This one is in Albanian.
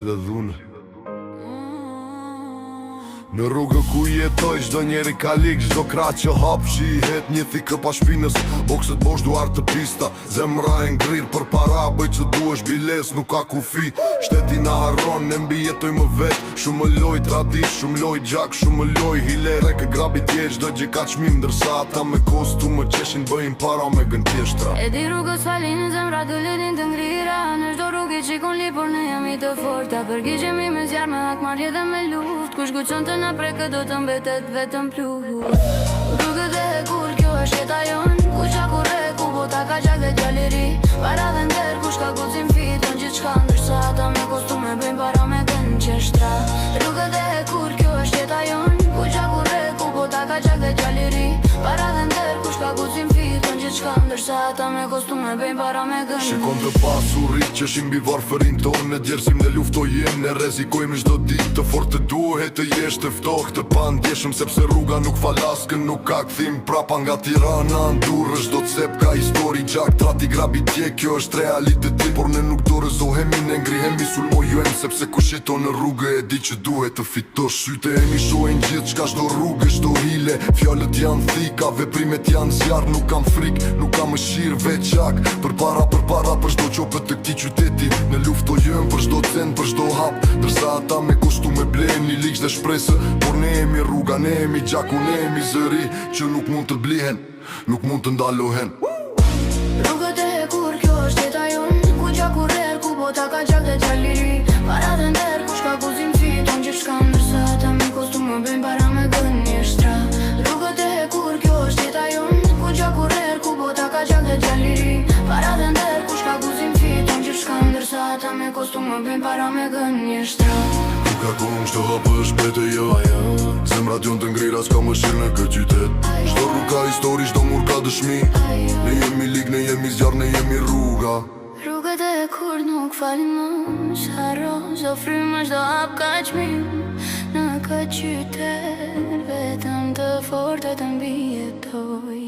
Dhe dhunë në rrugë ku jetoj, çdo njeri ka lik, çdo krah që hap shihet një thikë pa shpinës. Bokset bosh duar të pista, zemra e ngrirë për para, bëj që duesh biles, nuk ka kufi. Shteti na harron, ne mbi jetoj më vet. Shumë loj tradit, shumë loj gjak, shumë loj hilere. Kë grabi tje, çdo gjë ka çmim, ndërsa ata me kostumë qeshin bëjnë para me gën tjeshtra. E di rrugës falin, zemra dëlletin të ngrira. Në çdo rrugë qikon li, por ne jemi të forta. Përgjigemi me zjarr, me hakmarrje dhe me luft. Kush guxon të na prekë do të mbetet vetëm pluhur. Rrugët e hekur, kjo është jeta jon. Ku qa kurre, ku bota ka gjak dhe gjallëri. Para dhe nder, kush ka guxim fiton gjithçka. Ndërsa ata me kostume bëjnë para me gën qeshtra. Rrugët e hekur, kjo është jeta jon. Ku qa kurre, ku bota ka gjak dhe gjallëri. Para dhe nder, kush ka guxim fiton gjithçka. Ndërsa ata me kostume bëjnë para me gën. Shikon të pasurit që shim mbi varfërin tonë. Ne djersim, ne luftojmë, ne rezikojmë çdo ditë. Të fort të duhet të jesh të ftohtë, të pa ndjeshëm, sepse rruga nuk falaskën, nuk ka kthim prapa nga Tirana. Ndurrë çdo cep ka histori gjak, trati grabi tje, kjo është realiteti. Por ne nuk dorëzohemi, ne ngrihemi, sulmojmë, sepse kush jeton në rrugë e di që duhet të fitosh. Sytë e mi shohin gjithçka, çdo rrugë, çdo hile. Fjalët janë thika, veprimet janë zjarr, nuk kam frik, nuk kam mëshirë veçak. Përpara për çdo qopët të këtij qyteti. Ne luftojmë për çdo cent, për çdo hap, ndërsa ata me kostume blejnë një ligj dhe shpresë. Por ne jemi rruga, ne jemi gjaku, ne jemi zëri që nuk mund të blihen, nuk mund të ndalohen. Rrugët e hekur, kjo është jeta jon. Ku gjaku rrer, ku bota ka gjak dhe gjallëri. Para dhe nder, kush ka guxim fiton gjithçka. Ndërsa ata me kostume bëjnë para me gën jeshtra. Rrugët e hekur, kjo është jeta jon. Ku gjaku rrer, ku bota ka gjak dhe gjallëri. Para dhe nder, kush ka guxim fiton gjithçka. Ndërsa ata me kostume bëjnë para me gën jeshtra. Ka kohën shto hapë është bete jo. Zemra t'jon të ngrira, s'ka më shirë në këtë qytet. Shto rrug ka histori, shto mur ka dëshmi. Ne jemi lig, ne jemi zjarr, ne jemi rruga. Rrugët e kur nuk falin më. Sharo, zdo frymë, zdo hap ka qmim. Në këtë qytet, vetëm të fortë të mbi jetoj.